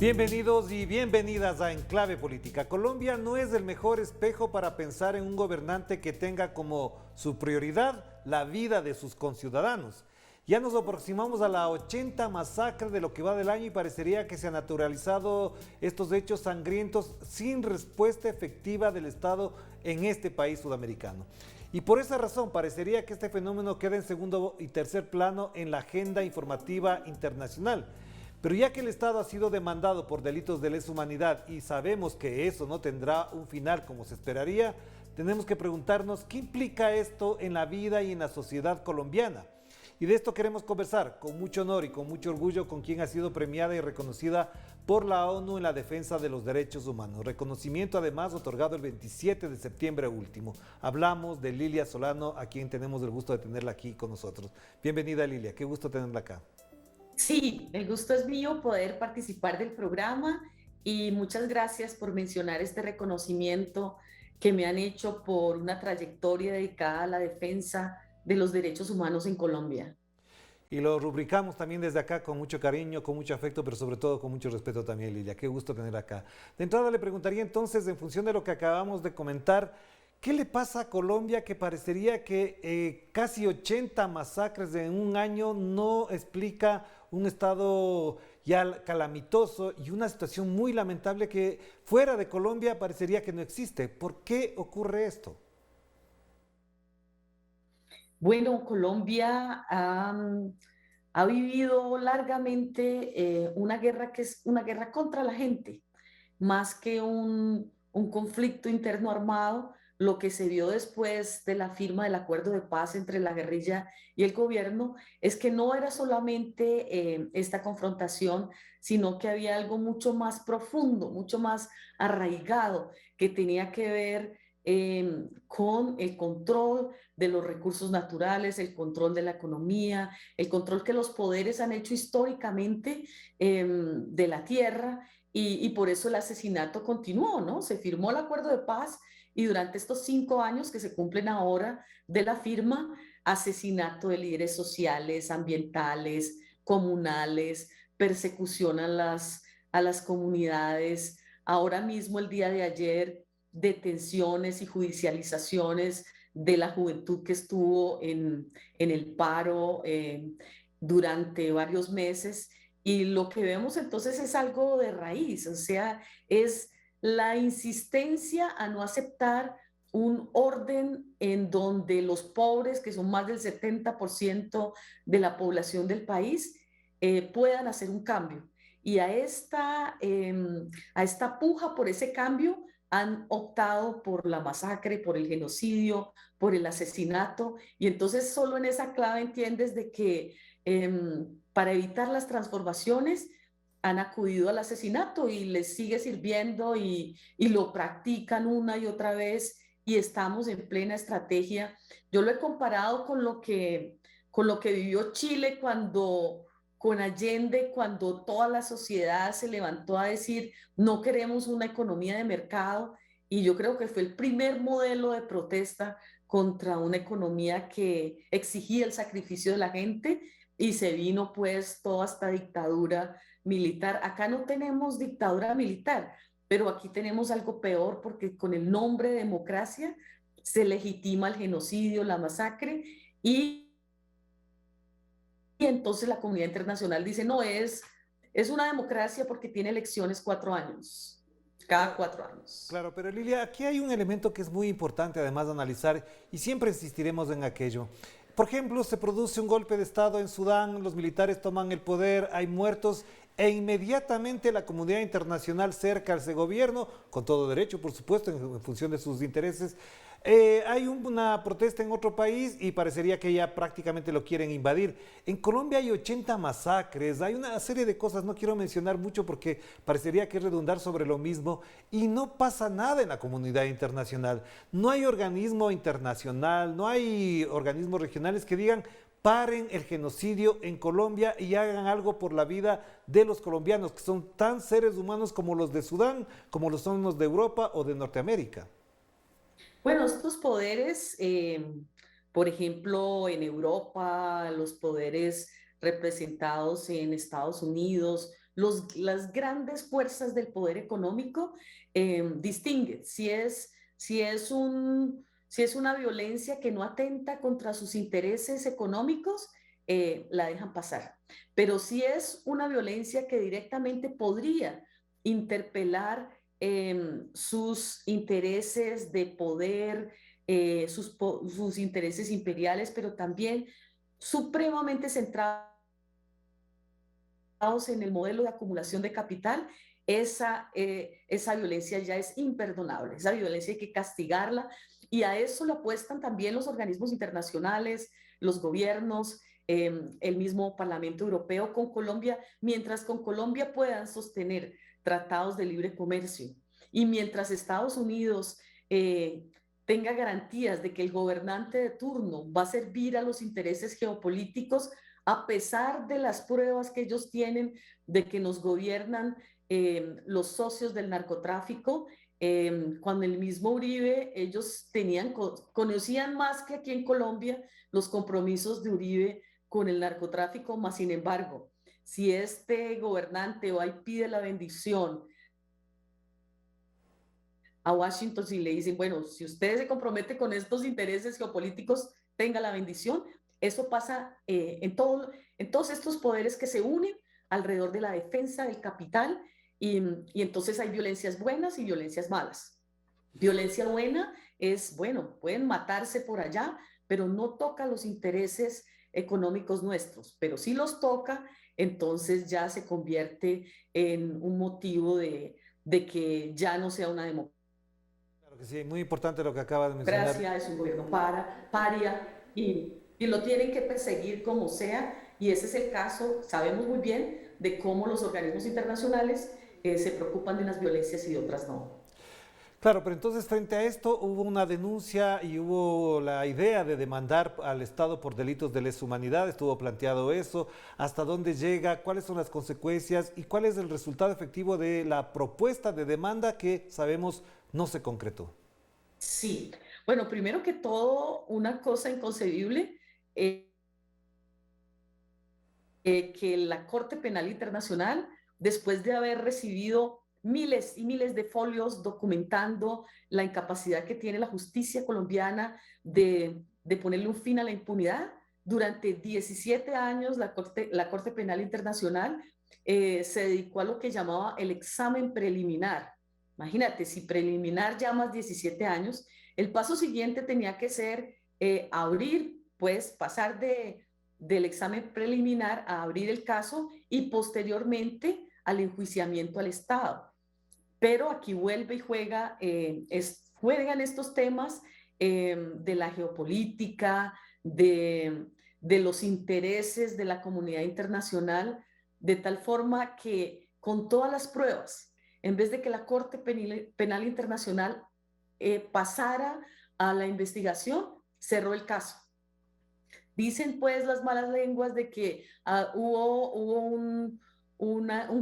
Bienvenidos y bienvenidas a Enclave Política. Colombia no es el mejor espejo para pensar en un gobernante que tenga como su prioridad la vida de sus conciudadanos. Ya nos aproximamos a la 80 masacre de lo que va del año y parecería que se han naturalizado estos hechos sangrientos sin respuesta efectiva del Estado en este país sudamericano. Y por esa razón parecería que este fenómeno queda en segundo y tercer plano en la agenda informativa internacional. Pero ya que el Estado ha sido demandado por delitos de lesa humanidad y sabemos que eso no tendrá un final como se esperaría, tenemos que preguntarnos qué implica esto en la vida y en la sociedad colombiana. Y de esto queremos conversar con mucho honor y con mucho orgullo con quien ha sido premiada y reconocida por la ONU en la defensa de los derechos humanos. Reconocimiento además otorgado el 27 de septiembre último. Hablamos de Lilia Solano, a quien tenemos el gusto de tenerla aquí con nosotros. Bienvenida, Lilia, qué gusto tenerla acá. Sí, el gusto es mío poder participar del programa y muchas gracias por mencionar este reconocimiento que me han hecho por una trayectoria dedicada a la defensa de los derechos humanos en Colombia. Y lo rubricamos también desde acá con mucho cariño, con mucho afecto, pero sobre todo con mucho respeto también, Lilia. Qué gusto tener acá. De entrada le preguntaría entonces, en función de lo que acabamos de comentar, ¿qué le pasa a Colombia que parecería que casi 80 masacres en un año no explica un estado ya calamitoso y una situación muy lamentable que fuera de Colombia parecería que no existe? ¿Por qué ocurre esto? Bueno, Colombia ha vivido largamente una guerra que es una guerra contra la gente, más que un conflicto interno armado. Lo que se vio después de la firma del acuerdo de paz entre la guerrilla y el gobierno es que no era solamente esta confrontación, sino que había algo mucho más profundo, mucho más arraigado, que tenía que ver con el control de los recursos naturales, el control de la economía, el control que los poderes han hecho históricamente de la tierra y por eso el asesinato continuó, ¿no? Se firmó el acuerdo de paz y durante estos 5 años que se cumplen ahora de la firma, asesinato de líderes sociales, ambientales, comunales, persecución a las comunidades. Ahora mismo, el día de ayer, detenciones y judicializaciones de la juventud que estuvo en el paro durante varios meses. Y lo que vemos entonces es algo de raíz, o sea, es la insistencia a no aceptar un orden en donde los pobres, que son más del 70% de la población del país, puedan hacer un cambio. Y a esta puja por ese cambio han optado por la masacre, por el genocidio, por el asesinato. Y entonces solo en esa clave entiendes de que para evitar las transformaciones han acudido al asesinato y les sigue sirviendo y lo practican una y otra vez y estamos en plena estrategia. Yo lo he comparado con lo que vivió Chile cuando con Allende, cuando toda la sociedad se levantó a decir no queremos una economía de mercado, y yo creo que fue el primer modelo de protesta contra una economía que exigía el sacrificio de la gente y se vino pues toda esta dictadura militar. Acá no tenemos dictadura militar, pero aquí tenemos algo peor porque con el nombre de democracia se legitima el genocidio, la masacre y entonces la comunidad internacional dice no, es una democracia porque tiene elecciones 4 años, cada Claro, 4 años. claro, pero Lilia, aquí hay un elemento que es muy importante además de analizar y siempre insistiremos en aquello. Por ejemplo, se produce un golpe de Estado en Sudán, los militares toman el poder, hay muertos e inmediatamente la comunidad internacional cerca a ese gobierno, con todo derecho, por supuesto, en función de sus intereses. Hay una protesta en otro país y parecería que ya prácticamente lo quieren invadir. En Colombia hay 80 masacres, hay una serie de cosas, no quiero mencionar mucho porque parecería que es redundar sobre lo mismo y no pasa nada en la comunidad internacional. No hay organismo internacional, no hay organismos regionales que digan paren el genocidio en Colombia y hagan algo por la vida de los colombianos, que son tan seres humanos como los de Sudán, como lo son los de Europa o de Norteamérica. Bueno, estos poderes, por ejemplo, en Europa, los poderes representados en Estados Unidos, las grandes fuerzas del poder económico distinguen si es una violencia que no atenta contra sus intereses económicos, la dejan pasar. Pero si es una violencia que directamente podría interpelar sus intereses de poder, sus intereses imperiales, pero también supremamente centrados en el modelo de acumulación de capital, esa violencia ya es imperdonable. Esa violencia hay que castigarla y a eso le apuestan también los organismos internacionales, los gobiernos, el mismo Parlamento Europeo con Colombia, mientras con Colombia puedan sostener tratados de libre comercio y mientras Estados Unidos tenga garantías de que el gobernante de turno va a servir a los intereses geopolíticos, a pesar de las pruebas que ellos tienen de que nos gobiernan los socios del narcotráfico, cuando el mismo Uribe, ellos conocían más que aquí en Colombia los compromisos de Uribe con el narcotráfico, más sin embargo, si este gobernante va y pide la bendición a Washington y le dicen, bueno, si usted se compromete con estos intereses geopolíticos, tenga la bendición. Eso pasa en todos estos poderes que se unen alrededor de la defensa del capital y entonces hay violencias buenas y violencias malas. Violencia buena es, bueno, pueden matarse por allá, pero no toca los intereses económicos nuestros, pero si los toca, entonces ya se convierte en un motivo de que ya no sea una democracia. Claro que sí, muy importante lo que acaba de mencionar. Es un gobierno paria y lo tienen que perseguir como sea. Y ese es el caso, sabemos muy bien de cómo los organismos internacionales se preocupan de unas violencias y de otras no. Claro, pero entonces frente a esto hubo una denuncia y hubo la idea de demandar al Estado por delitos de lesa humanidad, estuvo planteado eso, hasta dónde llega, cuáles son las consecuencias y cuál es el resultado efectivo de la propuesta de demanda que sabemos no se concretó. Sí, bueno, primero que todo, una cosa inconcebible, eh, que la Corte Penal Internacional, después de haber recibido miles y miles de folios documentando la incapacidad que tiene la justicia colombiana de ponerle un fin a la impunidad, durante 17 años la Corte Penal Internacional se dedicó a lo que llamaba el examen preliminar. Imagínate, si preliminar llamas 17 años, el paso siguiente tenía que ser abrir, pues pasar del examen preliminar a abrir el caso y posteriormente al enjuiciamiento al Estado. Pero aquí vuelve y juegan estos temas de la geopolítica, de los intereses de la comunidad internacional, de tal forma que con todas las pruebas, en vez de que la Corte Penal Internacional pasara a la investigación, cerró el caso. Dicen pues las malas lenguas de que hubo un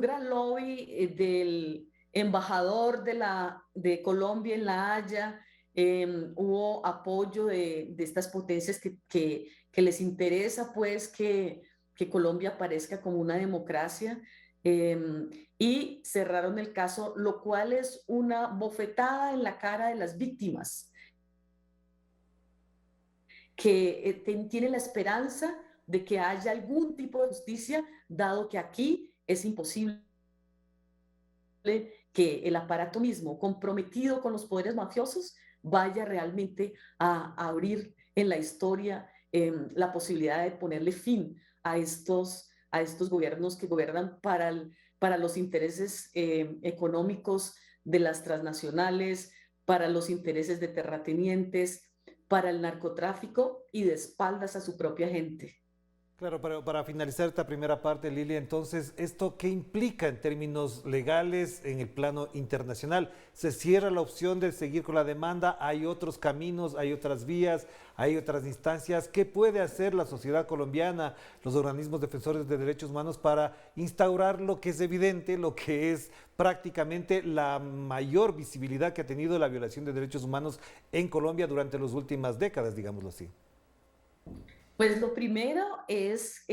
gran lobby del embajador de Colombia en La Haya, hubo apoyo de estas potencias que les interesa pues que Colombia aparezca como una democracia y cerraron el caso, lo cual es una bofetada en la cara de las víctimas que tiene la esperanza de que haya algún tipo de justicia, dado que aquí es imposible que el aparato mismo, comprometido con los poderes mafiosos, vaya realmente a abrir en la historia la posibilidad de ponerle fin a estos gobiernos que gobiernan para los intereses económicos de las transnacionales, para los intereses de terratenientes, para el narcotráfico y de espaldas a su propia gente. Claro, pero para finalizar esta primera parte, Lilia, entonces, ¿esto qué implica en términos legales en el plano internacional? ¿Se cierra la opción de seguir con la demanda? ¿Hay otros caminos, hay otras vías, hay otras instancias? ¿Qué puede hacer la sociedad colombiana, los organismos defensores de derechos humanos para instaurar lo que es evidente, lo que es prácticamente la mayor visibilidad que ha tenido la violación de derechos humanos en Colombia durante las últimas décadas, digámoslo así? Pues lo primero es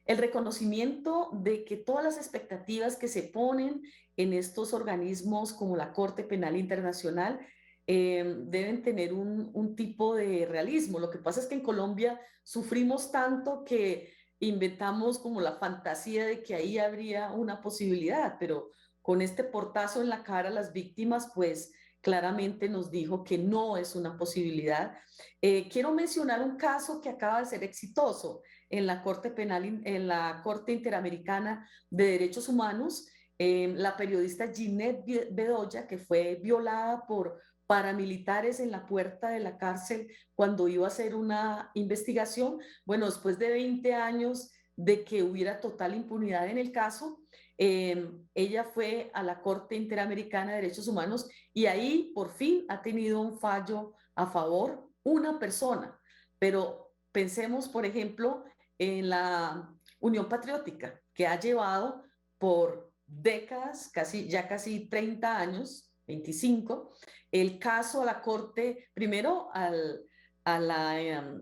el reconocimiento de que todas las expectativas que se ponen en estos organismos como la Corte Penal Internacional deben tener un tipo de realismo. Lo que pasa es que en Colombia sufrimos tanto que inventamos como la fantasía de que ahí habría una posibilidad, pero con este portazo en la cara a las víctimas, pues claramente nos dijo que no es una posibilidad. Quiero mencionar un caso que acaba de ser exitoso en la Corte Penal, en la Corte Interamericana de Derechos Humanos. La periodista Ginette Bedoya, que fue violada por paramilitares en la puerta de la cárcel cuando iba a hacer una investigación. Bueno, después de 20 años de que hubiera total impunidad en el caso, ella fue a la Corte Interamericana de Derechos Humanos y ahí por fin ha tenido un fallo a favor una persona. Pero pensemos, por ejemplo, en la Unión Patriótica, que ha llevado por décadas, ya casi 30 años, 25, el caso a la Corte, primero a la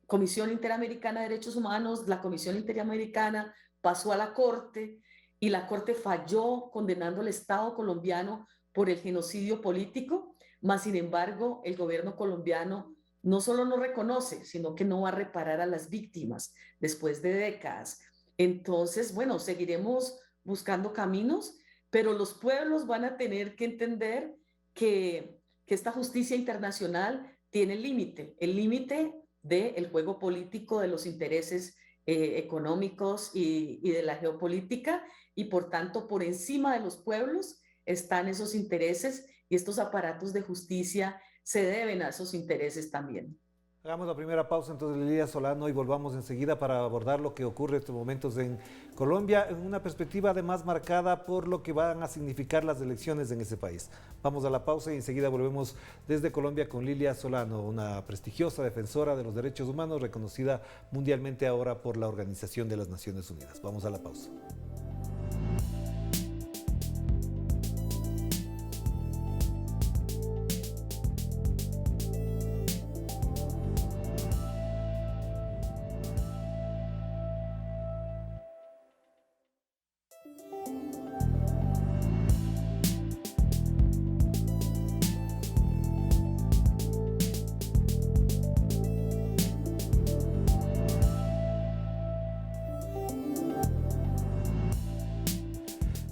Comisión Interamericana de Derechos Humanos, la Comisión Interamericana pasó a la Corte y la Corte falló condenando al Estado colombiano por el genocidio político, mas sin embargo el gobierno colombiano no solo no reconoce, sino que no va a reparar a las víctimas después de décadas. Entonces, bueno, seguiremos buscando caminos, pero los pueblos van a tener que entender que esta justicia internacional tiene límite, el límite del juego político, de los intereses económicos y de la geopolítica, y por tanto por encima de los pueblos están esos intereses y estos aparatos de justicia se deben a esos intereses también. Hagamos la primera pausa entonces, Lilia Solano, y volvamos enseguida para abordar lo que ocurre en estos momentos en Colombia, en una perspectiva además marcada por lo que van a significar las elecciones en ese país. Vamos a la pausa y enseguida volvemos desde Colombia con Lilia Solano, una prestigiosa defensora de los derechos humanos, reconocida mundialmente ahora por la Organización de las Naciones Unidas. Vamos a la pausa.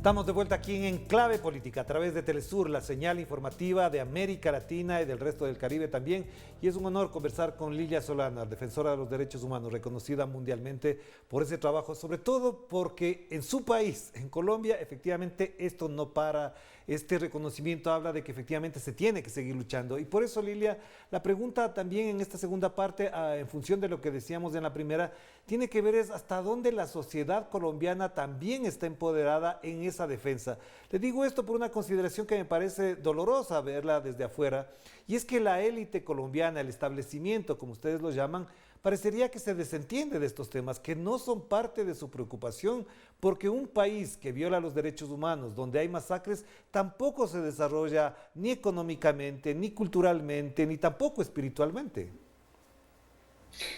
Estamos de vuelta aquí en Enclave Política a través de Telesur, la señal informativa de América Latina y del resto del Caribe también. Y es un honor conversar con Lilia Solano, defensora de los derechos humanos, reconocida mundialmente por ese trabajo, sobre todo porque en su país, en Colombia, efectivamente esto no para. Este reconocimiento habla de que efectivamente se tiene que seguir luchando. Y por eso, Lilia, la pregunta también en esta segunda parte, en función de lo que decíamos en la primera, tiene que ver es hasta dónde la sociedad colombiana también está empoderada en esa defensa. Le digo esto por una consideración que me parece dolorosa verla desde afuera, y es que la élite colombiana, el establecimiento, como ustedes lo llaman, parecería que se desentiende de estos temas, que no son parte de su preocupación, porque un país que viola los derechos humanos, donde hay masacres, tampoco se desarrolla ni económicamente, ni culturalmente, ni tampoco espiritualmente.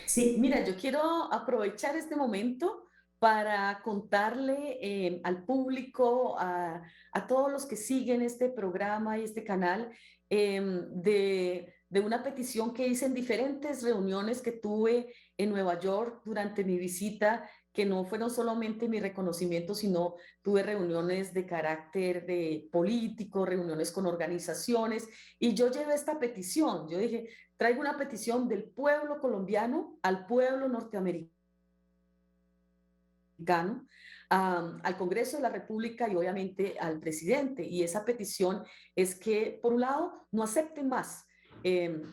Sí, mira, yo quiero aprovechar este momento para contarle al público, a todos los que siguen este programa y este canal, de una petición que hice en diferentes reuniones que tuve en Nueva York durante mi visita, que no fueron solamente mi reconocimiento, sino tuve reuniones de carácter de político, reuniones con organizaciones, y yo llevé esta petición. Yo dije, traigo una petición del pueblo colombiano al pueblo norteamericano, al Congreso de la República y obviamente al presidente. Y esa petición es que, por un lado, no acepten más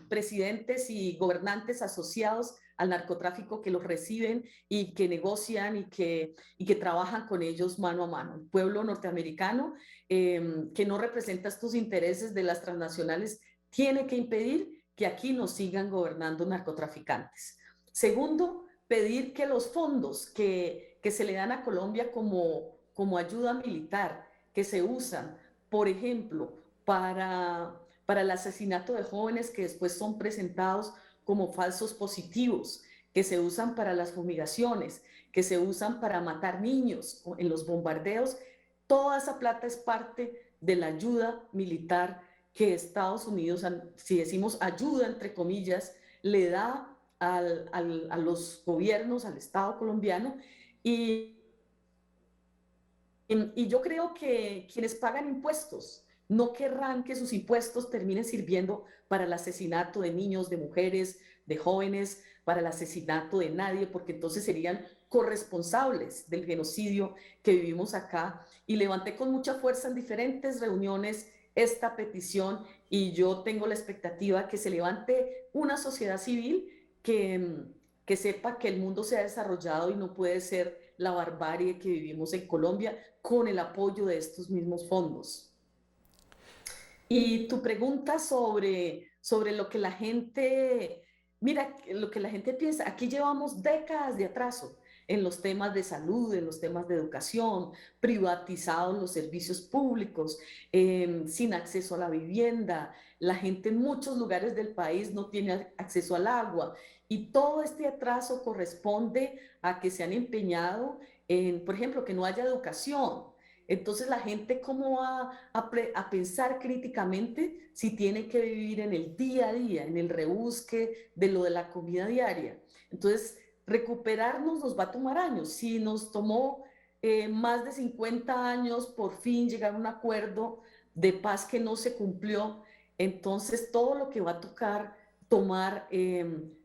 presidentes y gobernantes asociados al narcotráfico que los reciben y que negocian y que trabajan con ellos mano a mano. El pueblo norteamericano que no representa estos intereses de las transnacionales tiene que impedir que aquí nos sigan gobernando narcotraficantes. Segundo, pedir que los fondos que se le dan a Colombia como ayuda militar, que se usan, por ejemplo, para el asesinato de jóvenes que después son presentados como falsos positivos, que se usan para las fumigaciones, que se usan para matar niños en los bombardeos, toda esa plata es parte de la ayuda militar que Estados Unidos, si decimos ayuda entre comillas, le da a los gobiernos, al Estado colombiano, y, y yo creo que quienes pagan impuestos no querrán que sus impuestos terminen sirviendo para el asesinato de niños, de mujeres, de jóvenes, para el asesinato de nadie, porque entonces serían corresponsables del genocidio que vivimos acá. Y levanté con mucha fuerza en diferentes reuniones esta petición, y yo tengo la expectativa que se levante una sociedad civil que sepa que el mundo se ha desarrollado y no puede ser la barbarie que vivimos en Colombia con el apoyo de estos mismos fondos. Y tu pregunta sobre lo que la gente, mira, lo que la gente piensa, aquí llevamos décadas de atraso en los temas de salud, en los temas de educación, privatizados los servicios públicos, sin acceso a la vivienda, la gente en muchos lugares del país no tiene acceso al agua, y todo este atraso corresponde a que se han empeñado en, por ejemplo, que no haya educación. Entonces la gente cómo va a pensar críticamente si tiene que vivir en el día a día, en el rebusque de lo de la comida diaria. Entonces recuperarnos nos va a tomar años. Si nos tomó más de 50 años por fin llegar a un acuerdo de paz que no se cumplió, entonces todo lo que va a tocar tomar,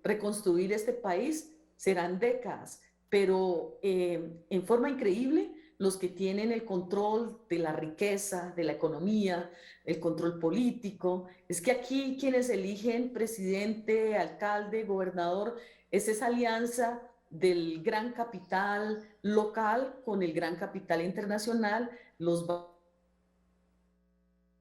reconstruir este país serán décadas, pero en forma increíble los que tienen el control de la riqueza, de la economía, el control político. Es que aquí quienes eligen presidente, alcalde, gobernador, es esa alianza del gran capital local con el gran capital internacional. Los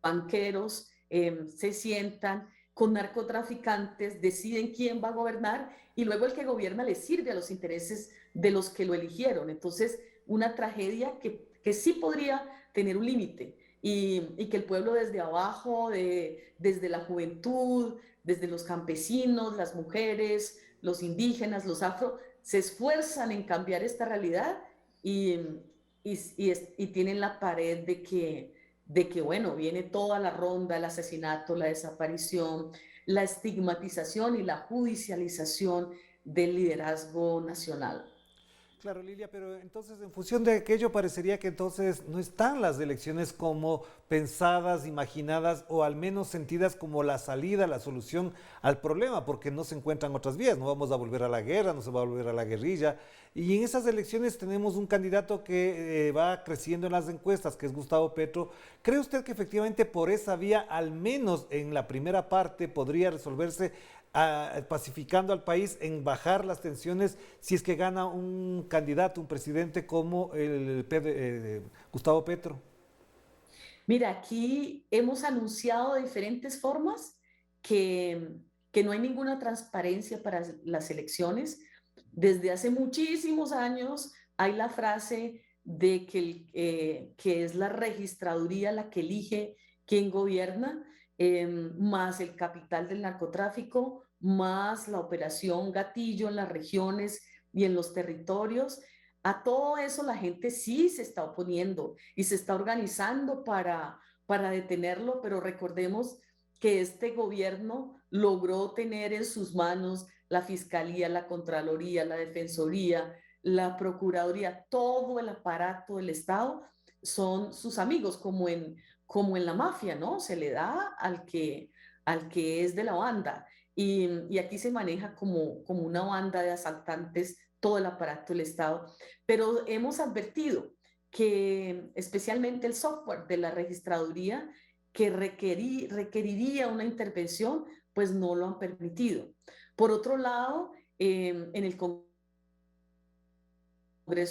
banqueros se sientan con narcotraficantes, deciden quién va a gobernar, y luego el que gobierna le sirve a los intereses de los que lo eligieron. Entonces, una tragedia que sí podría tener un límite, y que el pueblo desde abajo, desde la juventud, desde los campesinos, las mujeres, los indígenas, los afro, se esfuerzan en cambiar esta realidad, y, y tienen la pared de que, bueno, viene toda la ronda, el asesinato, la desaparición, la estigmatización y la judicialización del liderazgo nacional. Claro, Lilia, pero entonces en función de aquello parecería que entonces no están las elecciones como pensadas, imaginadas o al menos sentidas como la salida, la solución al problema, porque no se encuentran otras vías, no vamos a volver a la guerra, no se va a volver a la guerrilla. Y en esas elecciones tenemos un candidato que va creciendo en las encuestas, que es Gustavo Petro. ¿Cree usted que efectivamente por esa vía, al menos en la primera parte, podría resolverse pacificando al país en bajar las tensiones si es que gana un candidato, un presidente como Gustavo Petro? Mira, aquí hemos anunciado de diferentes formas que, que no hay ninguna transparencia para las elecciones. Desde hace muchísimos años hay la frase de que es la registraduría la que elige quién gobierna, más el capital del narcotráfico, más la operación Gatillo en las regiones y en los territorios. A todo eso la gente sí se está oponiendo y se está organizando para detenerlo, pero recordemos que este gobierno logró tener en sus manos la Fiscalía, la Contraloría, la Defensoría, la Procuraduría, todo el aparato del Estado son sus amigos, como en la mafia, ¿no? Se le da al que es de la banda. Y aquí se maneja como una banda de asaltantes todo el aparato del Estado. Pero hemos advertido que especialmente el software de la registraduría que requeriría una intervención, pues no lo han permitido. Por otro lado, en el Congreso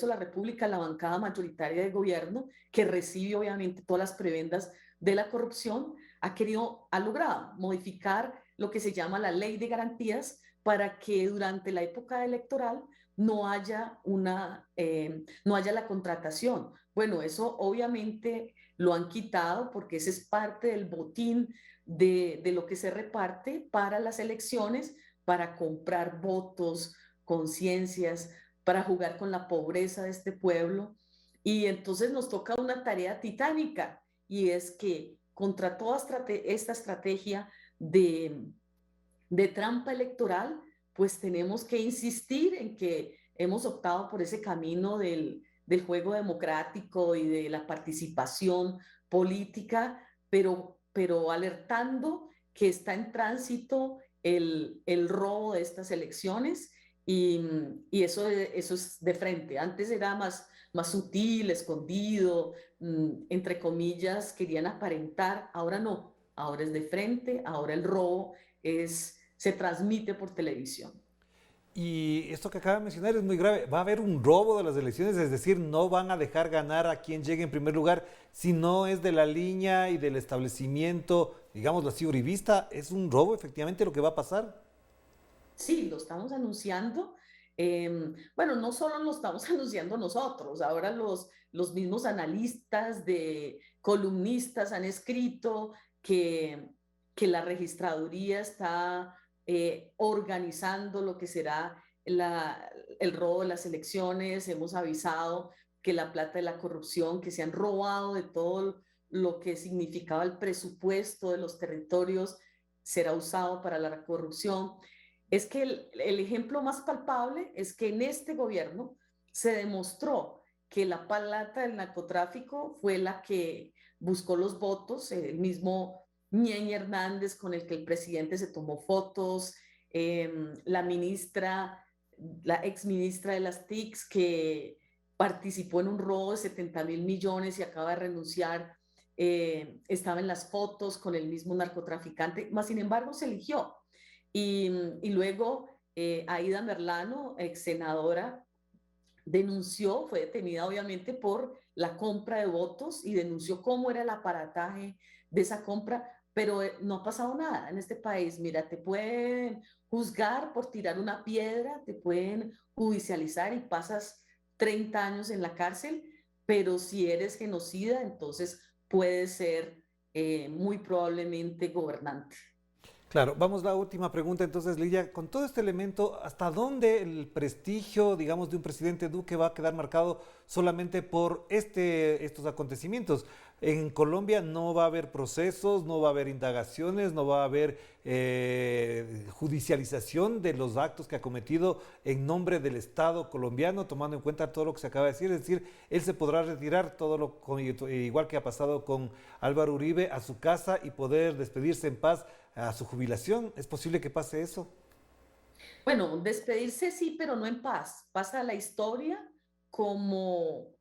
de la República, la bancada mayoritaria de gobierno, que recibe obviamente todas las prebendas de la corrupción, ha logrado modificar lo que se llama la ley de garantías para que durante la época electoral no haya la contratación. Bueno, eso obviamente lo han quitado porque ese es parte del botín de lo que se reparte para las elecciones, para comprar votos conciencias, para jugar con la pobreza de este pueblo. Y entonces nos toca una tarea titánica, y es que contra toda esta estrategia de trampa electoral, pues tenemos que insistir en que hemos optado por ese camino del juego democrático y de la participación política, pero alertando que está en tránsito el robo de estas elecciones, y eso es de frente. Antes era más sutil, escondido, entre comillas, querían aparentar. Ahora no, ahora es de frente, ahora el robo se transmite por televisión. Y esto que acaba de mencionar es muy grave. Va a haber un robo de las elecciones, es decir, no van a dejar ganar a quien llegue en primer lugar si no es de la línea y del establecimiento, digámoslo así, uribista. ¿Es un robo efectivamente lo que va a pasar? Sí, lo estamos anunciando. Bueno, no solo lo estamos anunciando nosotros, ahora los mismos analistas, columnistas han escrito que, que la registraduría está organizando lo que será el robo de las elecciones. Hemos avisado que la plata de la corrupción, que se han robado de todo lo que significaba el presupuesto de los territorios, será usado para la corrupción. Es que el ejemplo más palpable es que en este gobierno se demostró que la plata del narcotráfico fue la que buscó los votos. El mismo Ñeñe Hernández, con el que el presidente se tomó fotos, la ministra, la exministra de las TICs, que participó en un robo de 70.000 millones y acaba de renunciar, estaba en las fotos con el mismo narcotraficante, más sin embargo se eligió. Y luego Aida Merlano, ex senadora, denunció, fue detenida obviamente por la compra de votos, y denunció cómo era el aparataje de esa compra, pero no ha pasado nada en este país. Mira, te pueden juzgar por tirar una piedra, te pueden judicializar y pasas 30 años en la cárcel, pero si eres genocida, entonces puedes ser muy probablemente gobernante. Claro, vamos a la última pregunta entonces, Lidia. Con todo este elemento, ¿hasta dónde el prestigio, digamos, de un presidente Duque va a quedar marcado solamente por estos acontecimientos? En Colombia no va a haber procesos, no va a haber indagaciones, no va a haber judicialización de los actos que ha cometido en nombre del Estado colombiano, tomando en cuenta todo lo que se acaba de decir. Es decir, él se podrá retirar igual que ha pasado con Álvaro Uribe, a su casa y poder despedirse en paz a su jubilación. ¿Es posible que pase eso? Bueno, despedirse sí, pero no en paz. Pasa a la historia como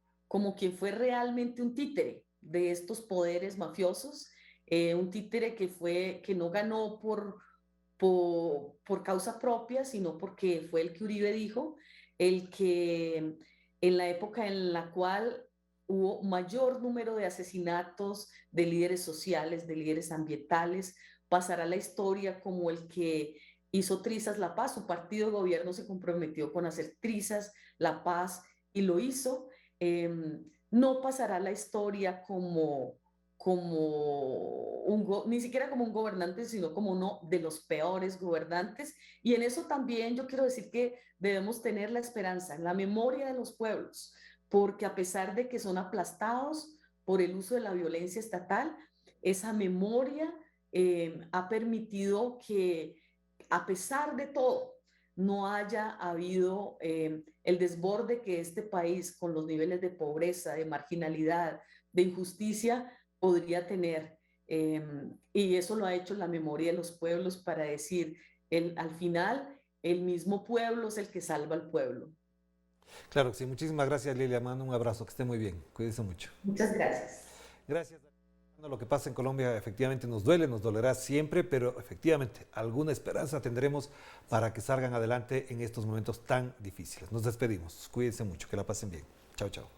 quien fue realmente un títere de estos poderes mafiosos, un títere que no ganó por causa propia, sino porque fue el que Uribe dijo, el que en la época en la cual hubo mayor número de asesinatos de líderes sociales, de líderes ambientales, pasará a la historia como el que hizo trizas la paz. Su partido de gobierno se comprometió con hacer trizas la paz y lo hizo. No pasará a la historia ni siquiera como un gobernante, sino como uno de los peores gobernantes. Y en eso también yo quiero decir que debemos tener la esperanza en la memoria de los pueblos, porque a pesar de que son aplastados por el uso de la violencia estatal, esa memoria ha permitido que, a pesar de todo, no haya habido el desborde que este país, con los niveles de pobreza, de marginalidad, de injusticia, podría tener. Y eso lo ha hecho la memoria de los pueblos, para decir, al final, el mismo pueblo es el que salva al pueblo. Claro que sí. Muchísimas gracias, Lilia. Mando un abrazo. Que esté muy bien. Cuídese mucho. Muchas gracias. Gracias. Lo que pasa en Colombia efectivamente nos duele, nos dolerá siempre, pero efectivamente alguna esperanza tendremos para que salgan adelante en estos momentos tan difíciles. Nos despedimos. Cuídense mucho. Que la pasen bien. Chao, chao.